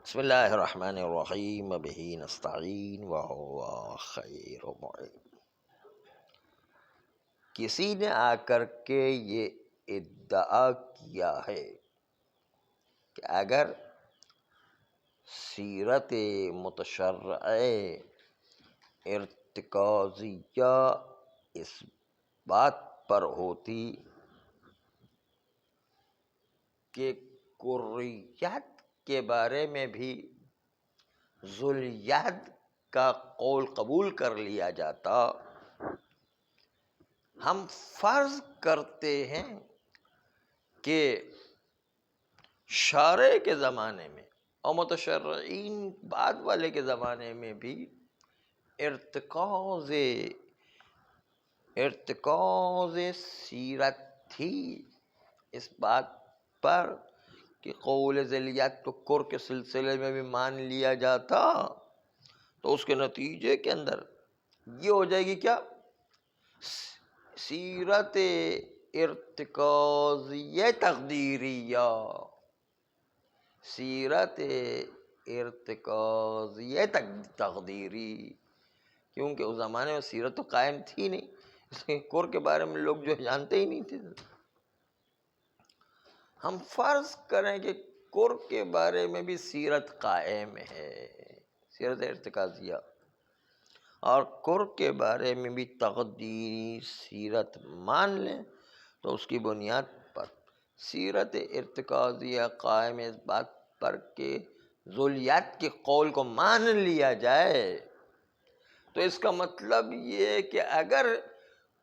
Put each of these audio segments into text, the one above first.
بسم اللہ الرحمن الرحیم بہ نستعین وہو خیر معین۔ کسی نے آ کر کے یہ ادعا کیا ہے کہ اگر سیرت متشرعہ ارتکازیہ اس بات پر ہوتی کہ کریات کے بارے میں بھی ذوالید کا قول قبول کر لیا جاتا، ہم فرض کرتے ہیں کہ شارع کے زمانے میں اور متشرعین بعد والے کے زمانے میں بھی ارتکاز سیرت تھی اس بات پر کہ قول ذیلیت کو کر کے سلسلے میں بھی مان لیا جاتا، تو اس کے نتیجے کے اندر یہ ہو جائے گی کیا؟ سیرت ارتکازیہ تقدیریہ، سیرت ارتکازیہ تقدیری، کیونکہ اس زمانے میں سیرت تو قائم تھی نہیں، اس لیے کور کے بارے میں لوگ جو جانتے ہی نہیں تھے۔ ہم فرض کریں کہ کور کے بارے میں بھی سیرت قائم ہے، سیرت ارتکازیہ، اور کر کے بارے میں بھی تقدیری سیرت مان لیں، تو اس کی بنیاد پر سیرت ارتکازیہ قائم اس بات پر کہ ذوالید کے قول کو مان لیا جائے، تو اس کا مطلب یہ ہے کہ اگر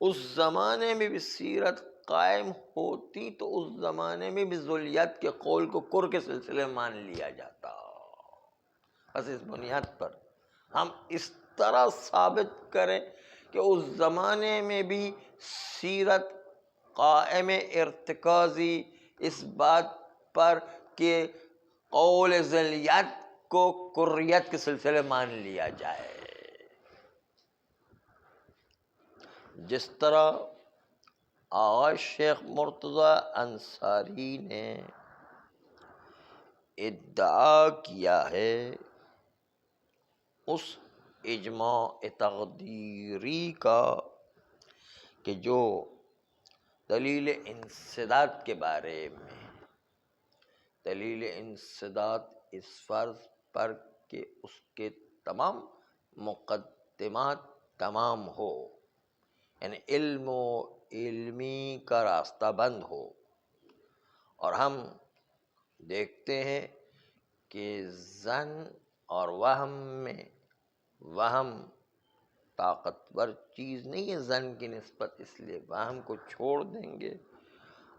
اس زمانے میں بھی سیرت قائم ہوتی تو اس زمانے میں بھی ذوالید کے قول کو کر کے سلسلے میں مان لیا جاتا۔ بس اس بنیاد پر ہم اس طرح ثابت کریں کہ اس زمانے میں بھی سیرت قائم ارتکازی اس بات پر کہ قول ذیلیت کو کریت کے سلسلے مان لیا جائے، جس طرح آغا شیخ مرتضی انصاری نے ادعا کیا ہے اس اجماع تقدیری کا کہ جو دلیل انسداد کے بارے میں، دلیل انسداد اس فرض پر کہ اس کے تمام مقدمات تمام ہو، یعنی علم و علمی کا راستہ بند ہو، اور ہم دیکھتے ہیں کہ ظن اور وہم میں، وہم طاقتور چیز نہیں ہے ظن کی نسبت، اس لیے وہم کو چھوڑ دیں گے،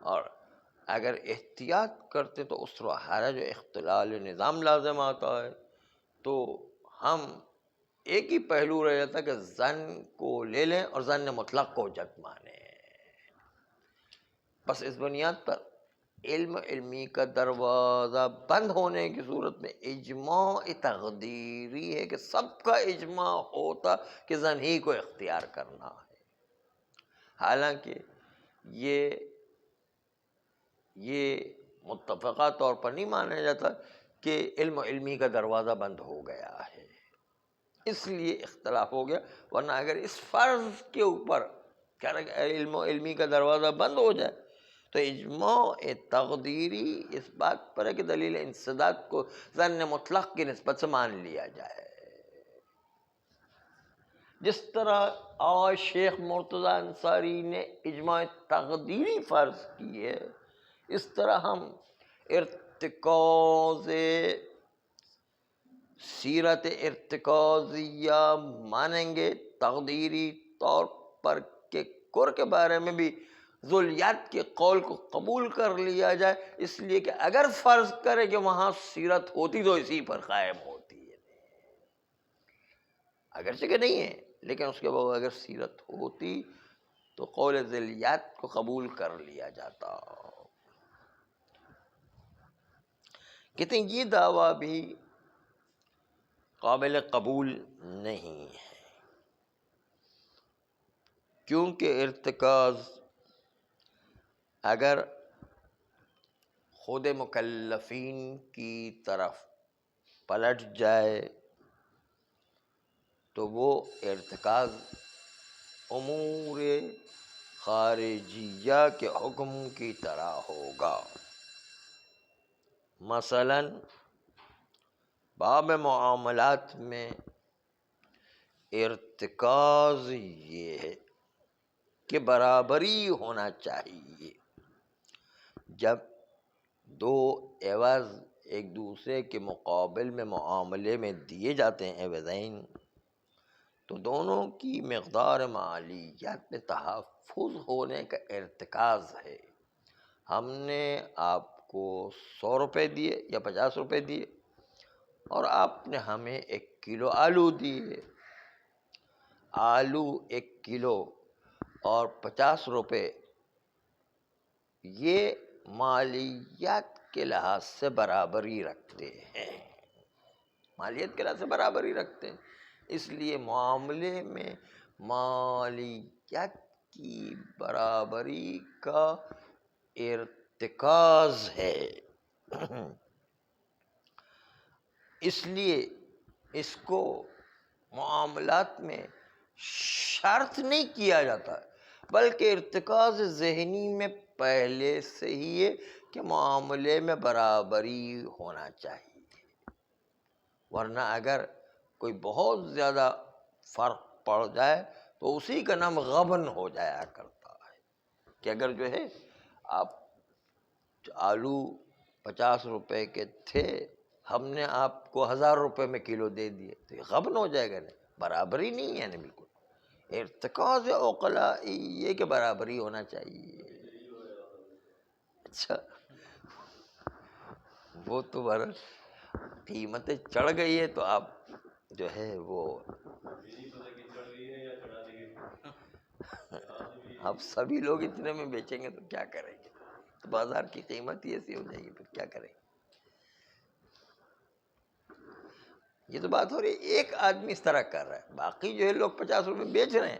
اور اگر احتیاط کرتے تو اس ہر جو اختلال نظام لازم آتا ہے، تو ہم ایک ہی پہلو رہ جاتا کہ ظن کو لے لیں اور ظن مطلق کو حجت مانیں۔ بس اس بنیاد پر علم علمی کا دروازہ بند ہونے کی صورت میں اجماع تقدیری ہے کہ سب کا اجماع ہوتا کہ ظن ہی کو اختیار کرنا ہے، حالانکہ یہ متفقہ طور پر نہیں مانا جاتا کہ علم علمی کا دروازہ بند ہو گیا ہے، اس لیے اختلاف ہو گیا، ورنہ اگر اس فرض کے اوپر علم علمی کا دروازہ بند ہو جائے تو اجماع تقدیری اس بات پر ہے کہ دلیل انسداد کو ظن مطلق کی نسبت سے مان لیا جائے، جس طرح آج شیخ مرتضی انصاری نے اجماع تقدیری فرض کی ہے، اس طرح ہم سیرت ارتکازیہ مانیں گے تقدیری طور پر کہ کر کے بارے میں بھی ذوالید کے قول کو قبول کر لیا جائے، اس لیے کہ اگر فرض کرے کہ وہاں سیرت ہوتی تو اسی پر قائم ہوتی ہے، اگرچہ کہ نہیں ہے لیکن اس کے بعد اگر سیرت ہوتی تو قول ذیلیت کو قبول کر لیا جاتا۔ کہتے ہیں یہ دعویٰ بھی قابل قبول نہیں ہے، کیونکہ ارتکاز اگر خود مکلفین کی طرف پلٹ جائے تو وہ ارتکاز امور خارجیہ کے حکم کی طرح ہوگا۔ مثلاً باب معاملات میں ارتکاز یہ ہے کہ برابری ہونا چاہیے۔ جب دو عوض ایک دوسرے کے مقابل میں معاملے میں دیے جاتے ہیں عوضین، تو دونوں کی مقدار مالیت میں تحفظ ہونے کا ارتکاز ہے۔ ہم نے آپ کو 100 روپے دیے یا 50 روپے دیے، اور آپ نے ہمیں 1 کلو آلو دیے۔ آلو 1 کلو اور 50 روپے، یہ مالیت کے لحاظ سے برابری رکھتے ہیں، مالیت کے لحاظ سے برابری رکھتے ہیں۔ اس لیے معاملے میں مالیت کی برابری کا ارتکاز ہے۔ اس لیے اس کو معاملات میں شرط نہیں کیا جاتا، بلکہ ارتکاز ذہنی میں پہلے سے ہی ہے کہ معاملے میں برابری ہونا چاہیے۔ ورنہ اگر کوئی بہت زیادہ فرق پڑ جائے تو اسی کا نام غبن ہو جایا کرتا ہے، کہ اگر جو ہے آپ آلو 50 روپے کے تھے، ہم نے آپ کو 1000 روپے میں کلو دے دیے، تو یہ غبن ہو جائے گا، نہیں برابری نہیں ہے نا بالکل۔ ارتکاز عقلائی یہ کہ برابری ہونا چاہیے۔ اچھا، وہ تو بہرحال قیمتیں چڑھ گئی ہے تو آپ جو ہے وہ اب سبھی لوگ اتنے میں بیچیں گے تو کیا کریں گے؟ تو بازار کی قیمت ہی ایسی ہو جائے گی، پھر کیا کریں گے؟ یہ تو بات ہو رہی ہے ایک آدمی اس طرح کر رہا ہے، باقی جو ہے لوگ 50 روپے بیچ رہے ہیں،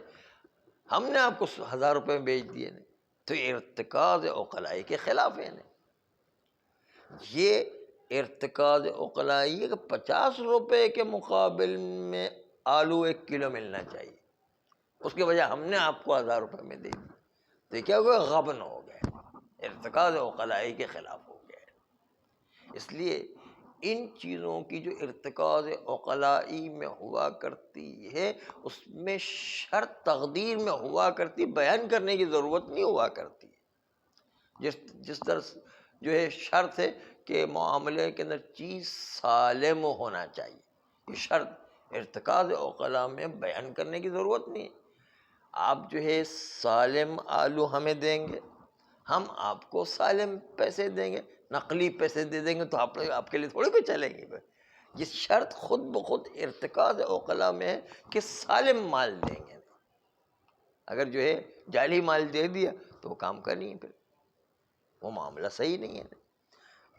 ہم نے آپ کو 1000 روپے میں بیچ دیے، تو ارتکاز عقلائی کے خلاف ہے۔ یہ ارتکاز عقلائی ہے کہ 50 روپے کے مقابل میں آلو 1 کلو ملنا چاہیے، اس کے بجائے ہم نے آپ کو 1000 روپے میں دے دی، تو یہ کیا ہو گیا؟ غبن ہو گیا، ارتکاز عقلائی کے خلاف ہو گیا۔ اس لیے ان چیزوں کی جو ارتکاز عقلائی میں ہوا کرتی ہے، اس میں شرط تقدیر میں ہوا کرتی، بیان کرنے کی ضرورت نہیں ہوا کرتی۔ جس طرح جو ہے شرط ہے کہ معاملے کے اندر چیز سالم ہونا چاہیے، یہ شرط ارتکاز عقلاء میں بیان کرنے کی ضرورت نہیں ہے۔ آپ جو ہے سالم آلو ہمیں دیں گے، ہم آپ کو سالم پیسے دیں گے، نقلی پیسے دے دیں گے، تو آپ کے لیے تھوڑی کوئی چلیں گے۔ یہ شرط خود بخود ارتکاز عقلاء میں ہے کہ سالم مال دیں گے۔ اگر جو ہے جعلی مال دے دیا تو وہ کام کا نہیں ہے، پھر وہ معاملہ صحیح نہیں ہے۔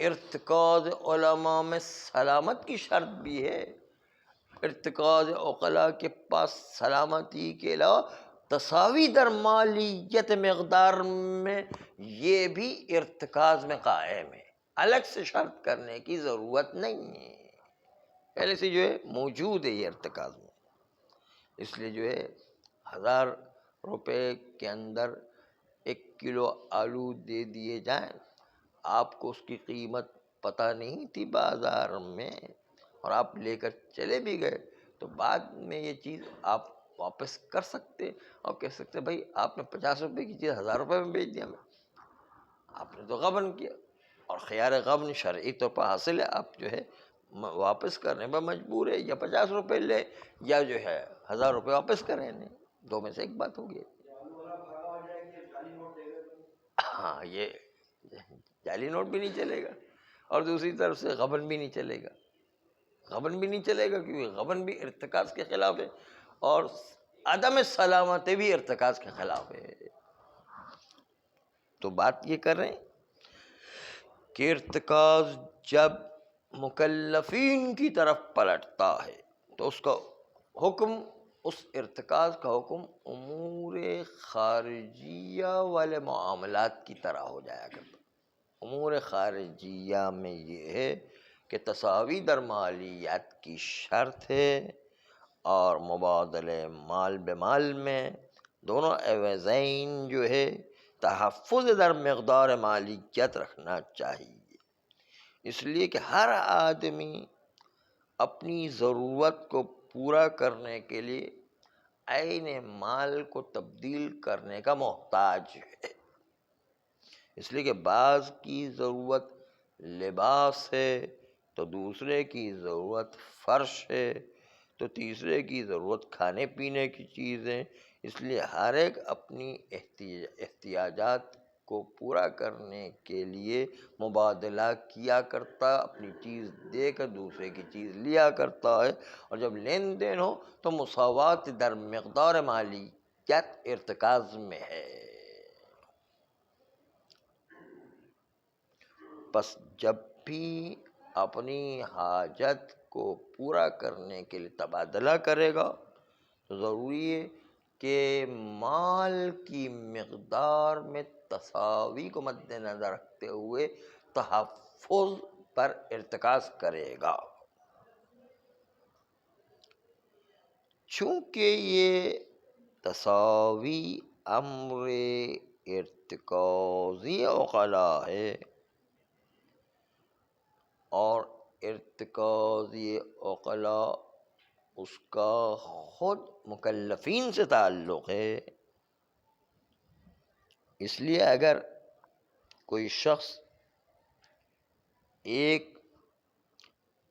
ارتکاز علماء میں سلامت کی شرط بھی ہے۔ ارتکاز عقلاء کے پاس سلامتی کے علاوہ تساوی در مالیت مقدار میں یہ بھی ارتکاز میں قائم ہے، الگ سے شرط کرنے کی ضرورت نہیں ہے، پہلے سے جو ہے موجود ہے یہ ارتکاز میں۔ اس لیے جو ہے 1000 روپے کے اندر 1 کلو آلو دے دیے جائیں، آپ کو اس کی قیمت پتہ نہیں تھی بازار میں، اور آپ لے کر چلے بھی گئے، تو بعد میں یہ چیز آپ واپس کر سکتے اور کہہ سکتے بھائی آپ نے 50 روپے کی چیز 1000 روپے میں بیچ دیا، آپ نے تو غبن کیا، اور خیار غبن شرعی طور پر حاصل ہے، آپ جو ہے واپس کرنے پر مجبور ہے، یا 50 روپے لے یا جو ہے 1000 روپے واپس کریں، نہیں دو میں سے ایک بات ہوگی۔ ہاں، یہ جعلی نوٹ بھی نہیں چلے گا، اور دوسری طرف سے غبن بھی نہیں چلے گا، غبن بھی نہیں چلے گا، کیونکہ غبن بھی ارتکاز کے خلاف ہے، اور عدم سلامتی بھی ارتکاز کے خلاف ہے۔ تو بات یہ کر رہے ہیں کہ ارتکاز جب مکلفین کی طرف پلٹتا ہے تو اس کا حکم، اس ارتکاز کا حکم امور خارجیہ والے معاملات کی طرح ہو جایا کرتا۔ امور خارجیہ میں یہ ہے کہ تساوی در مالیت کی شرط ہے، اور مبادلے مال بمال میں دونوں عوضین جو ہے تحفظ در مقدار مالیت رکھنا چاہیے، اس لیے کہ ہر آدمی اپنی ضرورت کو پورا کرنے کے لیے عین مال کو تبدیل کرنے کا محتاج ہے، اس لیے کہ بعض کی ضرورت لباس ہے تو دوسرے کی ضرورت فرش ہے تو تیسرے کی ضرورت کھانے پینے کی چیزیں، اس لیے ہر ایک اپنی احتیاجات کو پورا کرنے کے لیے مبادلہ کیا کرتا، اپنی چیز دے کر دوسرے کی چیز لیا کرتا ہے، اور جب لین دین ہو تو مساوات در مقدار مالیت ارتکاز میں ہے۔ پس جب بھی اپنی حاجت کو پورا کرنے کے لیے تبادلہ کرے گا تو ضروری ہے کہ مال کی مقدار میں تساوی کو مد نظر رکھتے ہوئے تحفظ پر ارتکاز کرے گا، چونکہ یہ تساوی امر ارتکازی عقلاء ہے، اور ارتکازی عقلاء اس کا خود مکلفین سے تعلق ہے، اس لیے اگر کوئی شخص ایک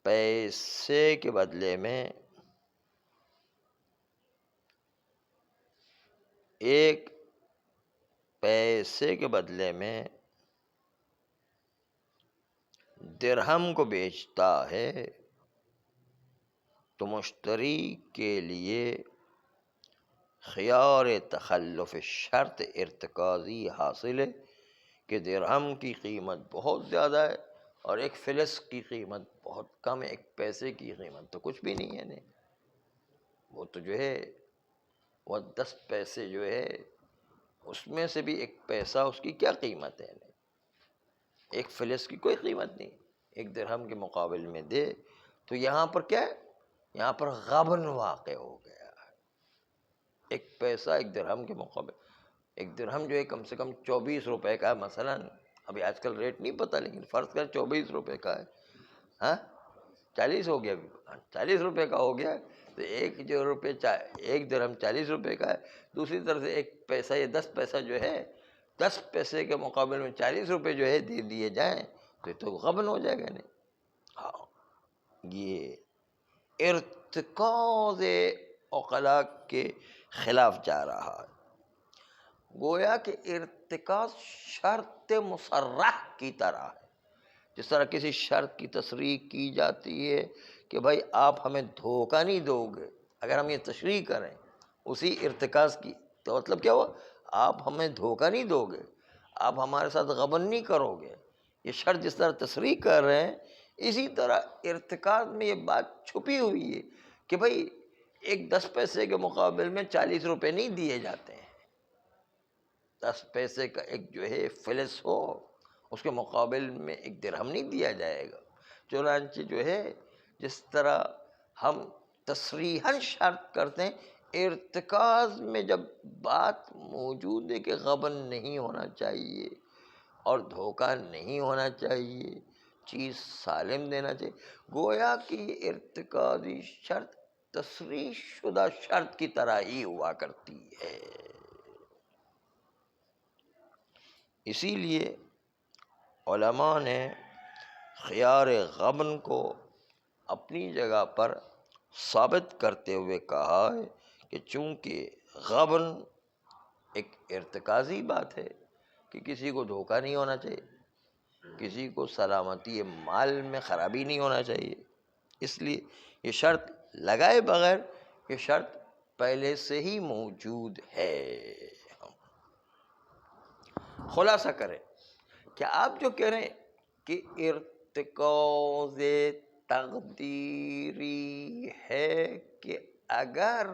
پیسے کے بدلے میں درہم کو بیچتا ہے تو مشتری کے لیے خیار تخلف شرط ارتکازی حاصل ہے کہ درہم کی قیمت بہت زیادہ ہے اور ایک فلس کی قیمت بہت کم ہے، ایک پیسے کی قیمت تو کچھ بھی نہیں ہے، نہیں وہ تو جو ہے وہ 10 پیسے جو ہے اس میں سے بھی ایک پیسہ اس کی کیا قیمت ہے، نہیں ایک فلس کی کوئی قیمت نہیں، ایک درہم کے مقابل میں دے تو یہاں پر کیا ہے، یہاں پر غبن واقع ہو گیا ہے، ایک پیسہ ایک درہم کے مقابل، ایک درہم جو ہے کم سے کم 24 روپے کا ہے، مثلا ابھی آج کل ریٹ نہیں پتہ لیکن فرض کر 24 روپے کا ہے، ہاں 40 ہو گیا، 40 روپے کا ہو گیا، تو ایک درہم 40 روپے کا ہے، دوسری طرف سے ایک پیسہ یا 10 پیسہ جو ہے 10 پیسے کے مقابل میں 40 روپے جو ہے دے دیے جائیں تو یہ تو غبن ہو جائے گا، نہیں ہاں یہ ارتکاز عقلاء کے خلاف جا رہا ہے، گویا کہ ارتکاز شرط مصرح کی طرح ہے، جس طرح کسی شرط کی تصریح کی جاتی ہے کہ بھائی آپ ہمیں دھوکہ نہیں دو گے، اگر ہم یہ تشریح کریں اسی ارتکاز کی تو مطلب کیا ہوا، آپ ہمیں دھوکہ نہیں دو گے، آپ ہمارے ساتھ غبن نہیں کرو گے، یہ شرط جس طرح تصریح کر رہے ہیں اسی طرح ارتکاز میں یہ بات چھپی ہوئی ہے کہ بھائی ایک 10 پیسے کے مقابل میں 40 روپے نہیں دیے جاتے ہیں، 10 پیسے کا ایک جو ہے فلس ہو اس کے مقابل میں ایک درہم نہیں دیا جائے گا، چنانچہ جو ہے جس طرح ہم تصریحاً شرط کرتے ہیں، ارتکاز میں جب بات موجود ہے کہ غبن نہیں ہونا چاہیے اور دھوکہ نہیں ہونا چاہیے، چیز سالم دینا چاہیے، گویا کہ یہ ارتکازی شرط تصریح شدہ شرط کی طرح ہی ہوا کرتی ہے، اسی لیے علماء نے خیار غبن کو اپنی جگہ پر ثابت کرتے ہوئے کہا ہے کہ چونکہ غبن ایک ارتکازی بات ہے کہ کسی کو دھوکہ نہیں ہونا چاہیے، کسی کو سلامتی مال میں خرابی نہیں ہونا چاہیے، اس لیے یہ شرط لگائے بغیر یہ شرط پہلے سے ہی موجود ہے۔ خلاصہ کریں کہ آپ جو کہہ رہے ہیں کہ ارتکاز تقدیری ہے کہ اگر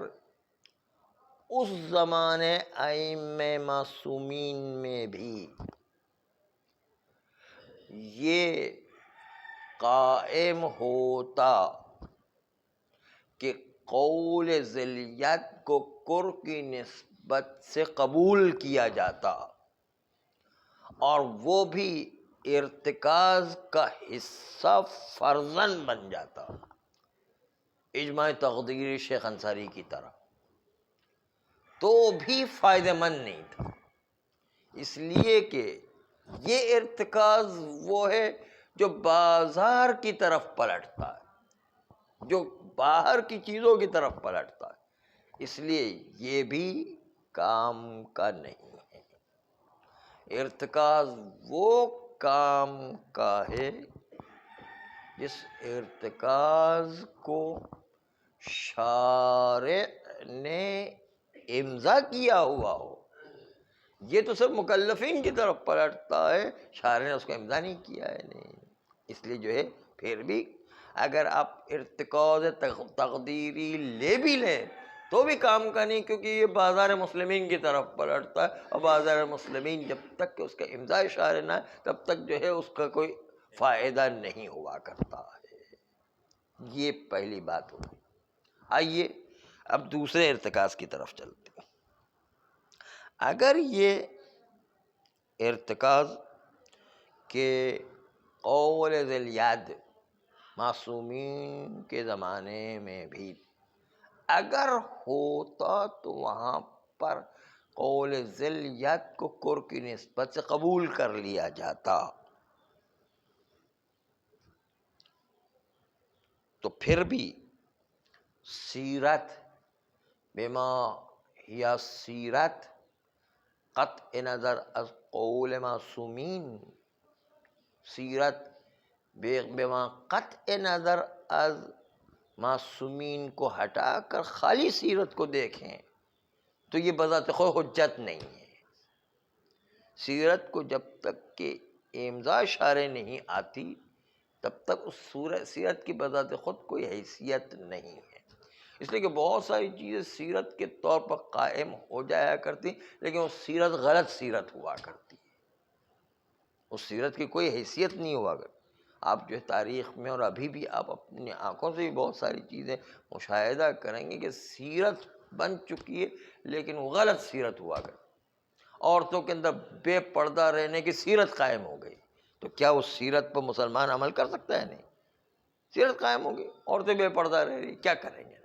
اس زمانے ائمہ معصومین میں بھی یہ قائم ہوتا کہ قول ذلیت کو کر کی نسبت سے قبول کیا جاتا اور وہ بھی ارتکاز کا حصہ فرضاً بن جاتا، اجماع تقدیری شیخ انصاری کی طرح، تو بھی فائدہ مند نہیں تھا، اس لیے کہ یہ ارتکاز وہ ہے جو بازار کی طرف پلٹتا ہے، جو باہر کی چیزوں کی طرف پلٹتا ہے، اس لیے یہ بھی کام کا نہیں ہے۔ ارتکاز وہ کام کا ہے جس ارتکاز کو شارع نے امضا کیا ہوا ہو، یہ تو صرف مکلفین کی طرف پلٹتا ہے، شارع نے اس کو امضا نہیں کیا ہے، نہیں، اس لیے جو ہے پھر بھی اگر آپ ارتکاز تقدیری لے بھی لیں تو بھی کام کا نہیں، کیونکہ یہ بازار مسلمین کی طرف پلٹتا ہے، اور بازار مسلمین جب تک کہ اس کا امضا شارع نہ ہے تب تک جو ہے اس کا کوئی فائدہ نہیں ہوا کرتا ہے۔ یہ پہلی بات ہوگی۔ آئیے اب دوسرے ارتکاز کی طرف چلتے ہیں۔ اگر یہ ارتکاز کے قول ذی الیاد معصومین کے زمانے میں بھی اگر ہوتا تو وہاں پر قول ذی الیاد کو کر کی نسبت سے قبول کر لیا جاتا، تو پھر بھی سیرت بما یا سیرت قطع نظر از قول معصومین، سیرت بما قطع نظر از معصومین کو ہٹا کر خالی سیرت کو دیکھیں تو یہ بذات خود حجت نہیں ہے۔ سیرت کو جب تک کہ امضا شارع نہیں آتی تب تک اس سیرت کی بذات خود کوئی حیثیت نہیں ہے، اس لیے کہ بہت ساری چیزیں سیرت کے طور پر قائم ہو جایا کرتی لیکن وہ سیرت غلط سیرت ہوا کرتی ہے، اس سیرت کی کوئی حیثیت نہیں ہوا کرتی۔ آپ جو ہے تاریخ میں اور ابھی بھی آپ اپنی آنکھوں سے بھی بہت ساری چیزیں مشاہدہ کریں گے کہ سیرت بن چکی ہے لیکن وہ غلط سیرت ہوا کرتی۔ عورتوں کے اندر بے پردہ رہنے کی سیرت قائم ہو گئی، تو کیا اس سیرت پر مسلمان عمل کر سکتا ہے؟ نہیں، سیرت قائم ہو گئی، عورتیں بے پردہ رہ رہی، کیا کریں گے؟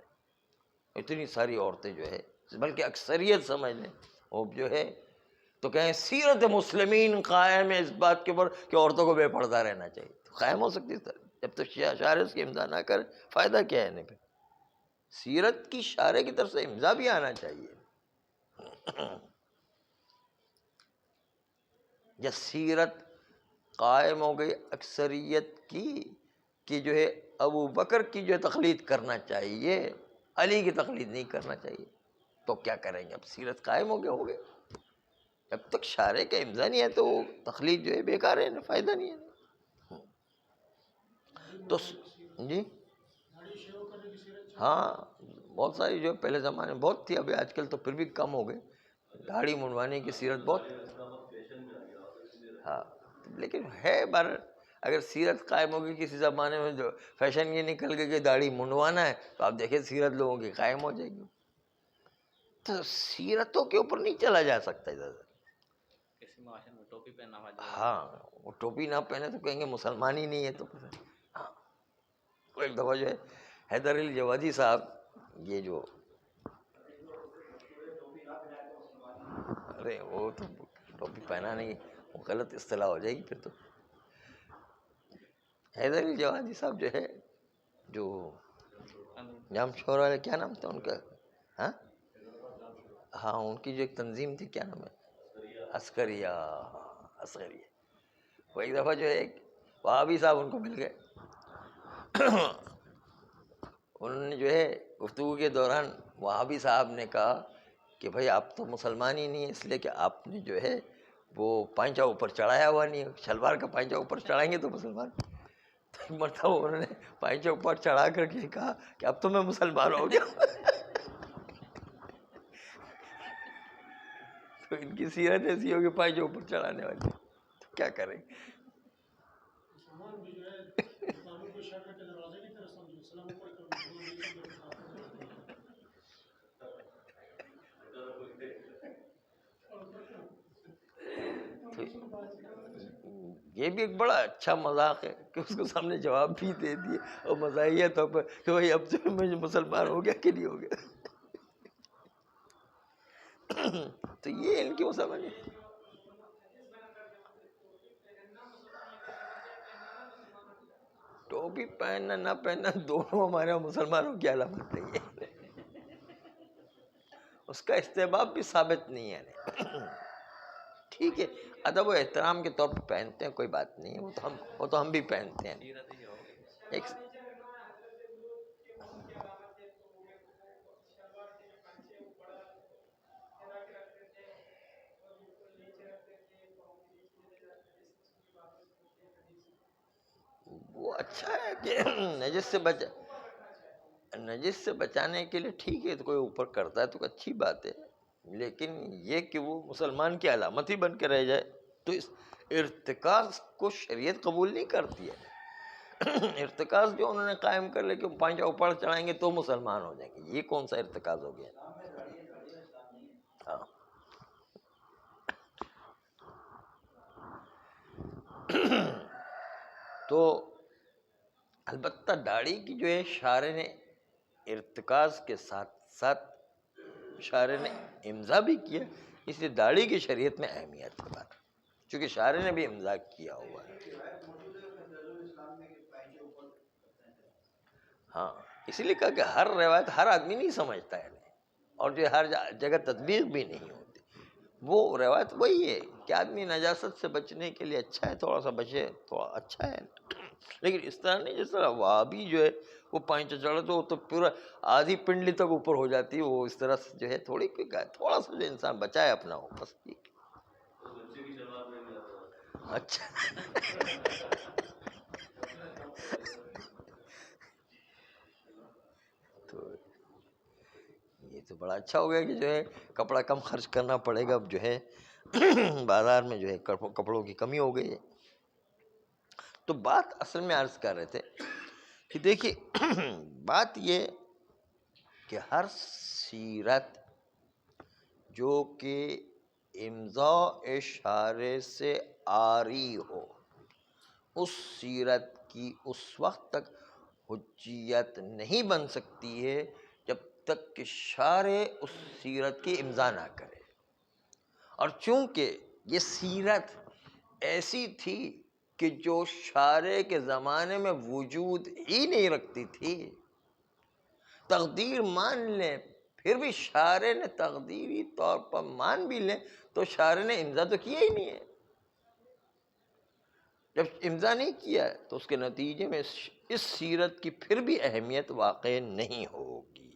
اتنی ساری عورتیں جو ہے، بلکہ اکثریت سمجھ لیں وہ جو ہے تو کہیں سیرت مسلمین قائم ہے اس بات کے اوپر کہ عورتوں کو بے پردہ رہنا چاہیے، تو قائم ہو سکتی ہے جب تک شارع اس کی امضا نہ کرے، فائدہ کیا ہے نہیں؟ پھر سیرت کی شارع کی طرف سے امضا بھی آنا چاہیے۔ یا سیرت قائم ہو گئی اکثریت کی کہ جو ہے ابو بکر کی جو ہے تقلید کرنا چاہیے، علی کی تقلید نہیں کرنا چاہیے، تو کیا کریں گے؟ اب سیرت قائم ہو گئے، جب تک شارع کا امضا نہیں ہے تو وہ تقلید جو ہے بیکار ہے، فائدہ نہیں ہے۔ تو جی ہاں، بہت ساری جو پہلے زمانے میں بہت تھی، ابھی آج کل تو پھر بھی کم ہو گئے، داڑھی منڈوانے کی سیرت بہت، ہاں، لیکن ہے بر اگر سیرت قائم ہوگی کسی زمانے میں، جو فیشن یہ نکل گیا کہ داڑھی منڈوانا ہے، تو آپ دیکھیں سیرت لوگوں کی قائم ہو جائے گی۔ تو سیرتوں کے اوپر نہیں چلا جا سکتا ادھر، ہاں، وہ ٹوپی نہ پہنے تو کہیں گے مسلمان ہی نہیں ہے، تو ہاں۔ ایک دفعہ جو ہے حیدر علی جوادی صاحب، یہ جو ارے وہ تو ٹوپی پہنا نہیں، وہ غلط اصطلاح ہو جائے گی پھر تو۔ حیدر علی جوادی صاحب جو ہے، جو جام شور والے، کیا نام تھا ان کا؟ ہاں، ان کی جو ایک تنظیم تھی، کیا نام ہے؟ عسکریہ، عسکریہ۔ وہ ایک دفعہ جو ہے ایک وہابی صاحب ان کو مل گئے، انہوں نے جو ہے گفتگو کے دوران وہابی صاحب نے کہا کہ بھائی آپ تو مسلمان ہی نہیں ہیں، اس لیے کہ آپ نے جو ہے وہ پائنچہ اوپر چڑھایا ہوا نہیں ہے، شلوار کا پائنچہ اوپر چڑھائیں گے تو مسلمان۔ تو ایک مرتبہ انہوں نے پائنچہ اوپر چڑھا کر کے کہا کہ اب تو میں مسلمان ہو گیا۔ تو ان کی سیرت ایسی ہوگی پائنچہ اوپر چڑھانے والی، تو کیا کریں؟ یہ بھی ایک بڑا اچھا مذاق ہے کہ اس کو سامنے جواب بھی دے دیے اور مزاحیہ طور پر کہ بھائی اب جو میں مسلمان ہو گیا کہ نہیں ہو گیا. تو یہ ان کی وہ سمجھ ہے. ٹوپی پہننا نہ پہننا دونوں ہمارے یہاں مسلمانوں کی علامت نہیں ہے. اس کا استحباب بھی ثابت نہیں ہے. ٹھیک ہے ادب و احترام کے طور پر پہنتے ہیں کوئی بات نہیں ہے, وہ تو ہم بھی پہنتے ہیں. وہ اچھا ہے کہ نجس سے بچانے کے لیے ٹھیک ہے, تو کوئی اوپر کرتا ہے تو اچھی بات ہے, لیکن یہ کہ وہ مسلمان کی علامت ہی بن کے رہ جائے تو اس ارتکاز کو شریعت قبول نہیں کرتی ہے. ارتکاز جو انہوں نے قائم کر لے کہ پانچا اوپر چڑھائیں گے تو مسلمان ہو جائیں گے, یہ کون سا ارتکاز ہو گیا؟ ہاں. تو البتہ داڑھی کی جو ہے شارع نے ارتکاز کے ساتھ ساتھ شارع نے امضا بھی کیا, اس لیے داڑھی کی شریعت میں اہمیت ہے بات, چونکہ شارع نے بھی امضا کیا ہوا ہے. ہاں اس لیے کہا کہ ہر روایت ہر آدمی نہیں سمجھتا ہے, اور جو ہر جگہ تطبیق بھی نہیں ہوتی. وہ روایت وہی ہے کہ آدمی نجاست سے بچنے کے لیے اچھا ہے تھوڑا سا بچے تو اچھا ہے, لیکن اس طرح نہیں جس طرح وہابی جو ہے وہ پانچ چڑھے تو پورا آدھی پنڈلی تک اوپر ہو جاتی ہے, وہ اس طرح سے جو ہے تھوڑا سا جو انسان بچائے اپنا ہو بس. اچھا تو یہ تو بڑا اچھا ہو گیا کہ جو ہے کپڑا کم خرچ کرنا پڑے گا, اب جو ہے بازار میں جو ہے کپڑوں کی کمی ہو گئی ہے. تو بات اصل میں عرض کر رہے تھے کہ دیکھیے بات یہ کہ ہر سیرت جو کہ امضاء شارع سے عاری ہو, اس سیرت کی اس وقت تک حجیت نہیں بن سکتی ہے جب تک کہ شارع اس سیرت کی امضا نہ کرے. اور چونکہ یہ سیرت ایسی تھی کہ جو شارع کے زمانے میں وجود ہی نہیں رکھتی تھی, تقدیر مان لیں پھر بھی شارع نے تقدیری طور پر مان بھی لیں تو شارع نے امضا تو کیا ہی نہیں ہے. جب امضا نہیں کیا ہے تو اس کے نتیجے میں اس سیرت کی پھر بھی اہمیت واقع نہیں ہوگی.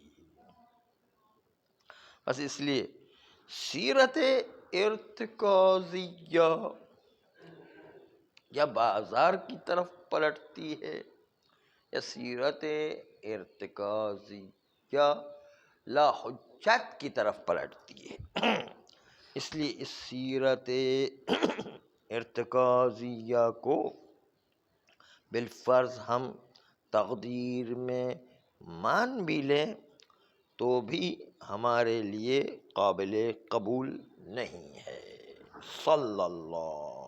بس اس لیے سیرت ارتکازیہ یا بازار کی طرف پلٹتی ہے, یا سیرت ارتکازیہ لا حجت کی طرف پلٹتی ہے. اس لیے اس سیرت ارتکازیہ کو بالفرض ہم تقدیر میں مان بھی لیں تو بھی ہمارے لیے قابل قبول نہیں ہے. صلی اللہ